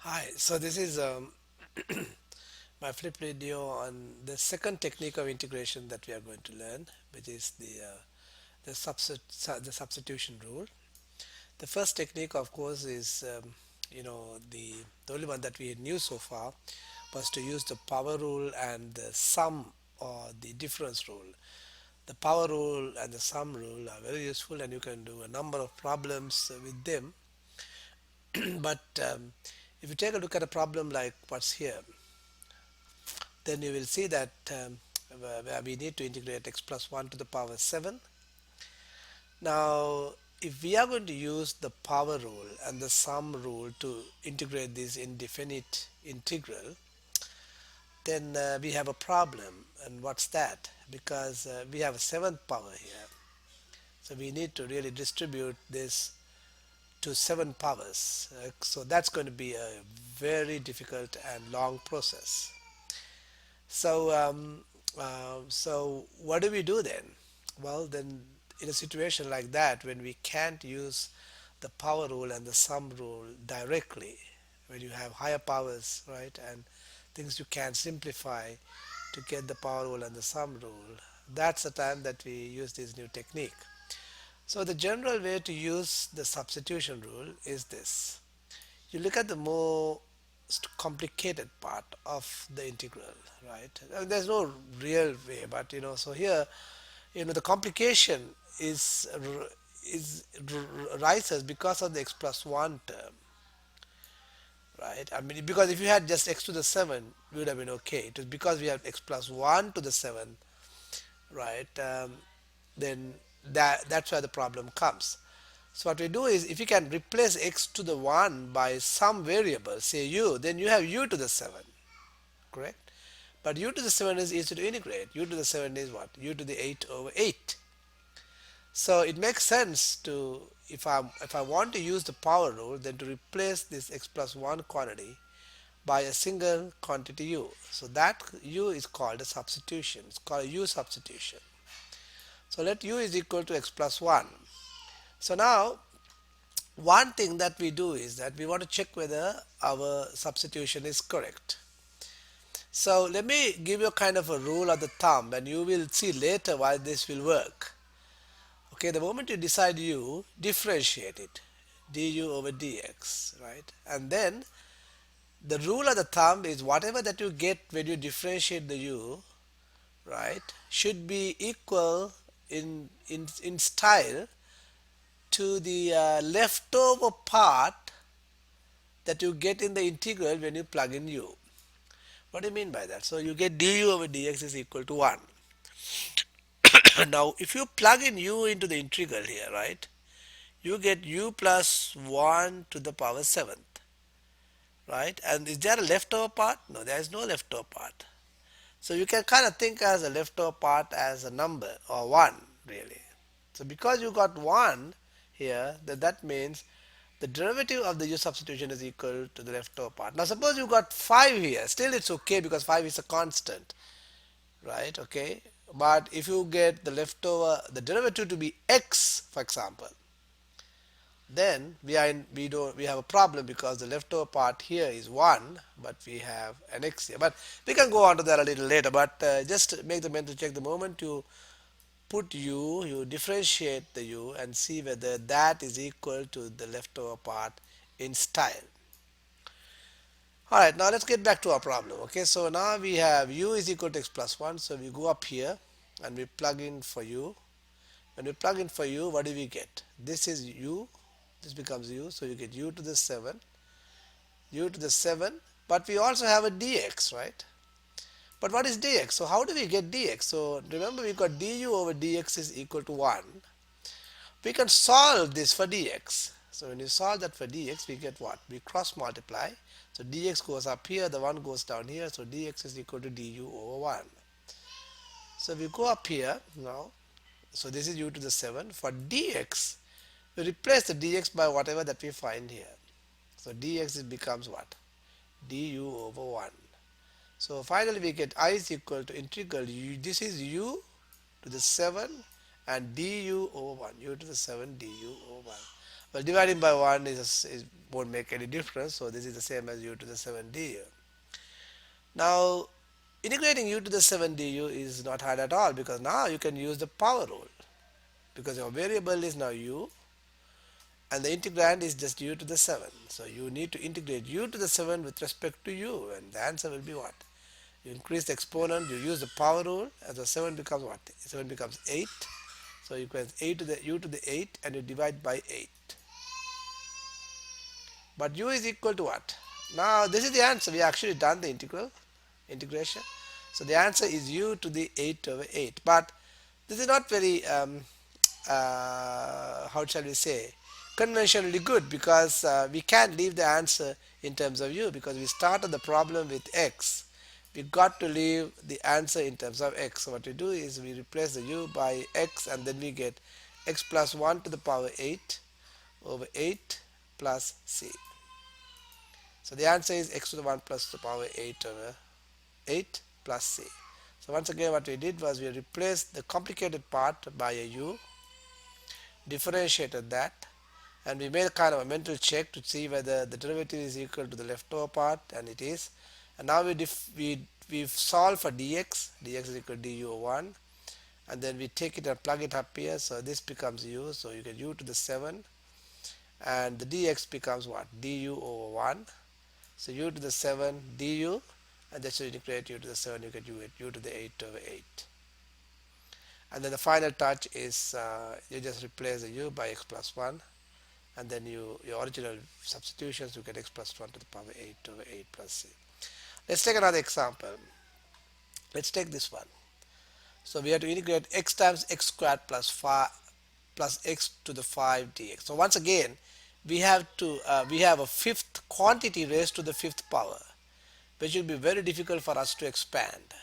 Hi, so this is my flip video on the second technique of integration that we are going to learn, which is the substitution rule. The first technique, of course, is the only one that we knew so far was to use the power rule and the sum or the difference rule. The power rule and the sum rule are very useful, and you can do a number of problems with them. But if you take a look at a problem like what's here, then you will see that where we need to integrate x plus 1 to the power 7. Now, if we are going to use the power rule and the sum rule to integrate this indefinite integral, then we have a problem. And what's that? Because we have a seventh power here. So we need to really distribute this to 7 powers. So that's going to be a very difficult and long process. So what do we do then? Well, then in a situation like that, when we can't use the power rule and the sum rule directly, when you have higher powers, right, and things you can simplify to get the power rule and the sum rule, that's the time that we use this new technique. So the general way to use the substitution rule is this. You look at the most complicated part of the integral, right? There's no real way, but so here, the complication is rises because of the x plus 1 term, right? I mean, because if you had just x to the 7, it would have been okay. It was because we have x plus 1 to the 7, right? Then that's where the problem comes. So what we do is, if you can replace x to the 1 by some variable, say u, then you have u to the 7, correct? But u to the 7 is easy to integrate. U to the 7 is what? U to the 8 over 8. So it makes sense to, if I want to use the power rule, then to replace this x plus 1 quantity by a single quantity u. So that u is called a substitution. It's called a u substitution. So let u is equal to x plus 1. So now, one thing that we do is that we want to check whether our substitution is correct. So let me give you a kind of a rule of the thumb, and you will see later why this will work. Okay, the moment you decide u, differentiate it, du over dx, right? And then the rule of the thumb is whatever that you get when you differentiate the u, right, should be equal in style to the leftover part that you get in the integral when you plug in u. What do you mean by that? So you get du over dx is equal to 1. Now if you plug in u into the integral here, right, you get u plus 1 to the power 7th, right? And is there a leftover part? No, there is no leftover part. So you can kind of think as a leftover part as a number, or 1 really. So because you got 1 here, that means the derivative of the u substitution is equal to the leftover part. Now suppose you got 5 here, still it's okay because 5 is a constant, right? Okay, but if you get the leftover, the derivative to be x, for example, then we have a problem because the leftover part here is 1, but we have an x here. But we can go on to that a little later, but just make the mental check. The moment you put u, you differentiate the u and see whether that is equal to the leftover part in style. Alright, now let's get back to our problem. Okay, so now we have u is equal to x plus 1, so we go up here and we plug in for u. When we plug in for u, what do we get? This is u, this becomes u, so you get u to the 7, u to the 7, but we also have a dx, right? But what is dx? So how do we get dx? So remember, we got du over dx is equal to 1. We can solve this for dx. So when you solve that for dx, we get what? We cross multiply. So dx goes up here, the 1 goes down here, so dx is equal to du over 1. So we go up here now. So this is u to the 7. For dx, we replace the dx by whatever that we find here. So dx it becomes what? Du over 1. So finally we get I is equal to integral u, this is u to the 7 and du over 1, u to the 7 du over 1. Well, dividing by 1 won't make any difference, so this is the same as u to the 7 du. Now, integrating u to the 7 du is not hard at all, because now you can use the power rule, because your variable is now u and the integrand is just u to the 7. So you need to integrate u to the 7 with respect to u, and the answer will be what? You increase the exponent, you use the power rule, and the 7 becomes what? 7 becomes 8. So you can 8 to the u to the 8 and you divide by 8. But u is equal to what? Now this is the answer. We actually done the integration. So the answer is u to the 8 over 8. But this is not very how shall we say, conventionally good, because we can't leave the answer in terms of u, because we started the problem with x. We got to leave the answer in terms of x. So what we do is we replace the u by x, and then we get x plus 1 to the power 8 over 8 plus c. So the answer is x to the 1 plus the power 8 over 8 plus c. So once again what we did was we replaced the complicated part by a u, differentiated that, and we made a kind of a mental check to see whether the derivative is equal to the leftover part, and it is. And now we solve for dx. Dx is equal to du over 1, and then we take it and plug it up here, so this becomes u, so you get u to the 7, and the dx becomes what? Du over 1. So u to the 7 du, and that's, so you integrate u to the 7, you get u to the 8 over 8. And then the final touch is you just replace the u by x plus 1, and then your original substitutions, you get x plus 1 to the power 8 over 8 plus c. Let's take another example. Let's take this one. So we have to integrate x times x squared plus 5 plus x to the 5 dx. So once again we have a fifth quantity raised to the fifth power, which will be very difficult for us to expand.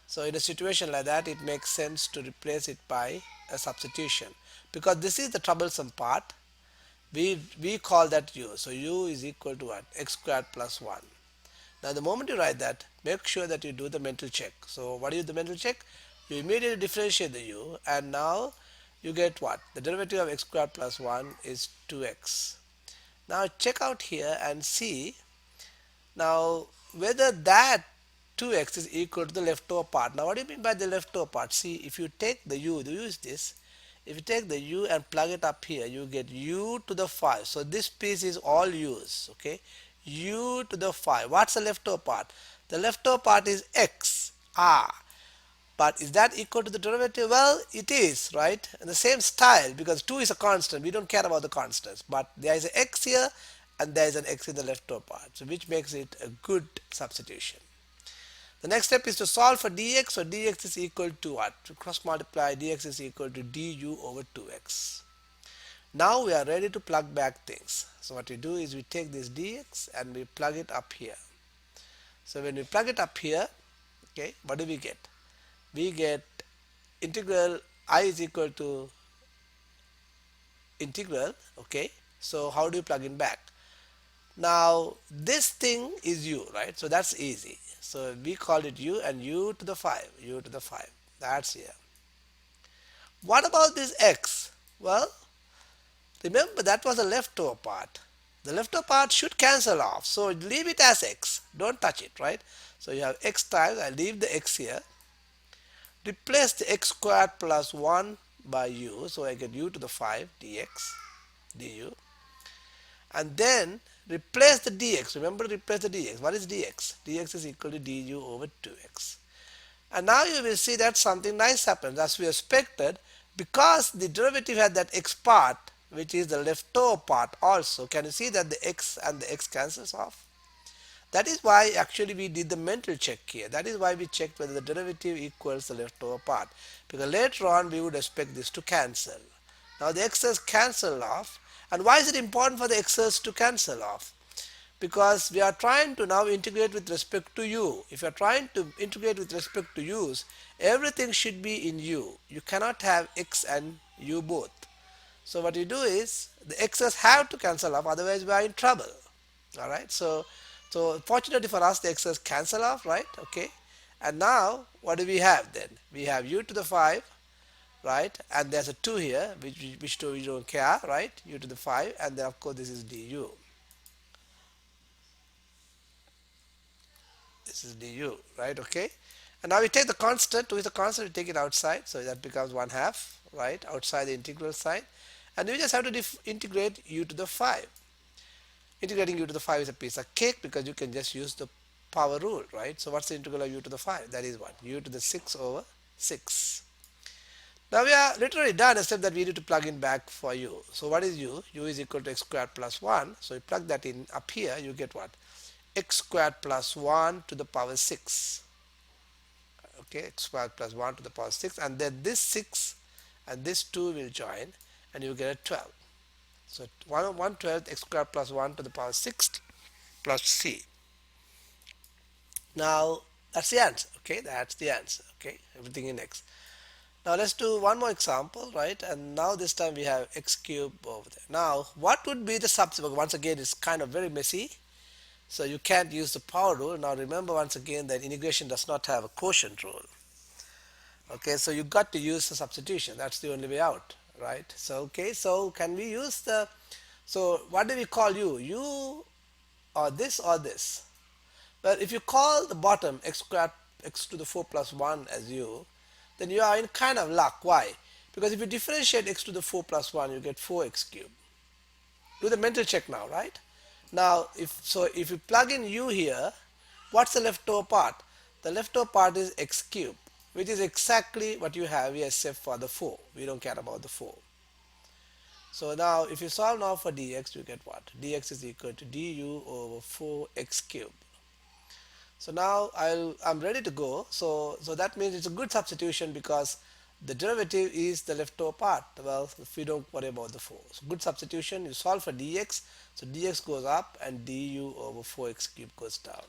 So in a situation like that, it makes sense to replace it by a substitution, because this is the troublesome part. We call that u. So u is equal to what? X squared plus 1. Now the moment you write that, make sure that you do the mental check. So what is the mental check? You immediately differentiate the u, and now you get what? The derivative of x squared plus 1 is 2x. Now check out here and see now whether that 2x is equal to the leftover part. Now what do you mean by the leftover part? See, if you take the u is this. If you take the u and plug it up here, you get u to the 5. So this piece is all u's, okay? U to the 5. What's the leftover part? The leftover part is x. But is that equal to the derivative? Well, it is, right? In the same style, because 2 is a constant. We don't care about the constants. But there is an x here, and there is an x in the leftover part, so which makes it a good substitution. The next step is to solve for dx. So dx is equal to what? To cross multiply, dx is equal to du over 2x. Now we are ready to plug back things. So what we do is we take this dx and we plug it up here. So when we plug it up here, okay, what do we get? We get integral I is equal to integral, okay. So how do you plug in back? Now this thing is u, right? So that's easy. So we call it u, and u to the 5, u to the 5. That's here. What about this x? Well, remember that was the leftover part. The leftover part should cancel off. So leave it as x. Don't touch it, right? So you have x times, I leave the x here. Replace the x squared plus 1 by u. So I get u to the 5 dx du. And then replace the dx. Remember, replace the dx. What is dx? Dx is equal to du over 2x. And now you will see that something nice happens as we expected, because the derivative had that x part, which is the leftover part also. Can you see that the x and the x cancels off? That is why actually we did the mental check here. That is why we checked whether the derivative equals the leftover part, because later on we would expect this to cancel. Now the x's cancel off. And why is it important for the x's to cancel off? Because we are trying to now integrate with respect to u. If you are trying to integrate with respect to u's, everything should be in u. You cannot have x and u both. So what you do is the x's have to cancel off, otherwise we are in trouble. Alright, so fortunately for us, the x's cancel off, right? Okay. And now what do we have then? We have u to the 5 right? And there's a 2 here, which we don't care, right? U to the 5, and then of course this is du. This is du, right? Okay. And now we take the constant, 2 is the constant, we take it outside, so that becomes 1 half, right? Outside the integral sign. And we just have to integrate u to the 5. Integrating u to the 5 is a piece of cake because you can just use the power rule, right? So what's the integral of u to the 5? That is what? U to the 6 over 6. Now we are literally done except that we need to plug in back for u. So what is u? U is equal to x squared plus 1. So you plug that in up here, you get what? X squared plus 1 to the power 6. Okay, x squared plus 1 to the power 6, and then this 6 and this 2 will join and you get a 12. So 1/12 x squared plus 1 to the power 6 plus c. Now that's the answer. Okay, that's the answer. Okay, everything in x. Now let's do one more example, right? And now this time we have x cubed over there. Now what would be the substitution? Once again, it's kind of very messy, so you can't use the power rule. Now remember once again that integration does not have a quotient rule. Okay, so you got to use the substitution. That's the only way out, right? So okay, so can we use the, so what do we call u? U or this or this? Well, if you call the bottom x squared x to the 4 plus 1 as u, then you are in kind of luck. Why? Because if you differentiate x to the 4 plus 1, you get 4x cubed. Do the mental check now, right? Now, if you plug in u here, what's the leftover part? The leftover part is x cubed, which is exactly what you have here except for the 4. We don't care about the 4. So now, if you solve now for dx, you get what? Dx is equal to du over 4x cubed. So now I'm ready to go. So that means it's a good substitution because the derivative is the leftover part. Well, if we don't worry about the 4. So good substitution, you solve for dx. So dx goes up and du over 4x cubed goes down.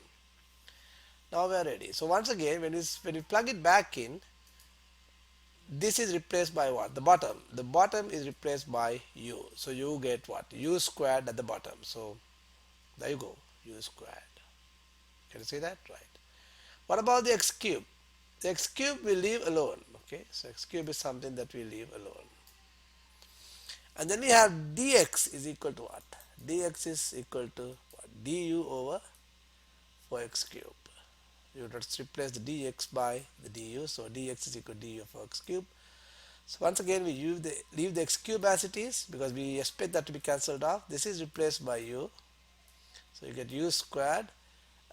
Now we are ready. So once again, when you plug it back in, this is replaced by what? The bottom. The bottom is replaced by u. So you get what? U squared at the bottom. So there you go, u squared. Can you see that? Right. What about the x cube? The x cube we leave alone. Okay, so x cube is something that we leave alone. And then we have dx is equal to what? Dx is equal to what? Du over 4x cube. You just replace the dx by the du. So dx is equal to du of x cube. So once again we leave the x cube as it is because we expect that to be cancelled off. This is replaced by u. So you get u squared.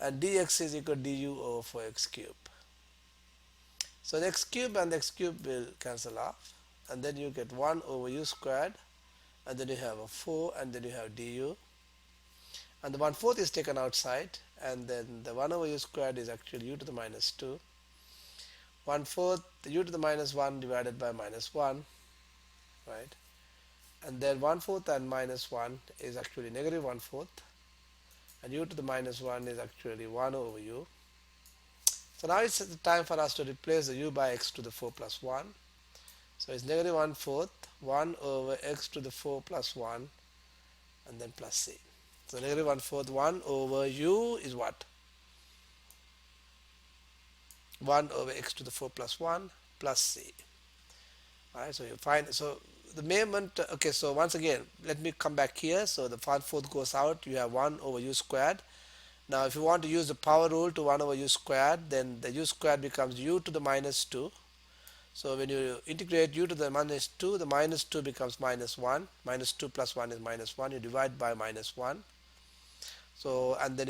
And dx is equal to du over 4x cube. So the x cube and the x cube will cancel off, and then you get 1 over u squared, and then you have a 4, and then you have du, and the 1/4 is taken outside, and then the 1 over u squared is actually u to the minus 2. 1/4 u to the minus 1 divided by minus 1, right? And then 1/4 and minus 1 is actually negative 1/4. And u to the minus 1 is actually 1 over u. So now it's the time for us to replace the u by x to the 4 plus 1. So it's negative 1/4, 1 over x to the 4 plus 1, and then plus c. So negative 1/4, 1 over u is what? 1 over x to the 4 plus 1 plus c. Alright, so you find, so the moment, okay, so once again, let me come back here. So the 1/4 goes out, you have 1 over u squared. Now if you want to use the power rule to 1 over u squared, then the u squared becomes u to the minus 2. So when you integrate u to the minus 2, the minus 2 becomes minus 1. Minus 2 plus 1 is minus 1. You divide by minus 1. So, and then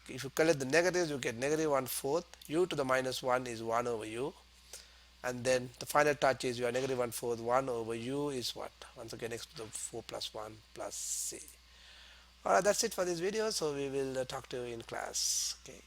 if you collect the negatives, you get negative 1/4. U to the minus 1 is 1 over u. And then the final touch is you are negative 1/4, 1 over u is what? Once again, x to the 4 plus 1 plus c. Alright, that's it for this video. So we will talk to you in class. Okay.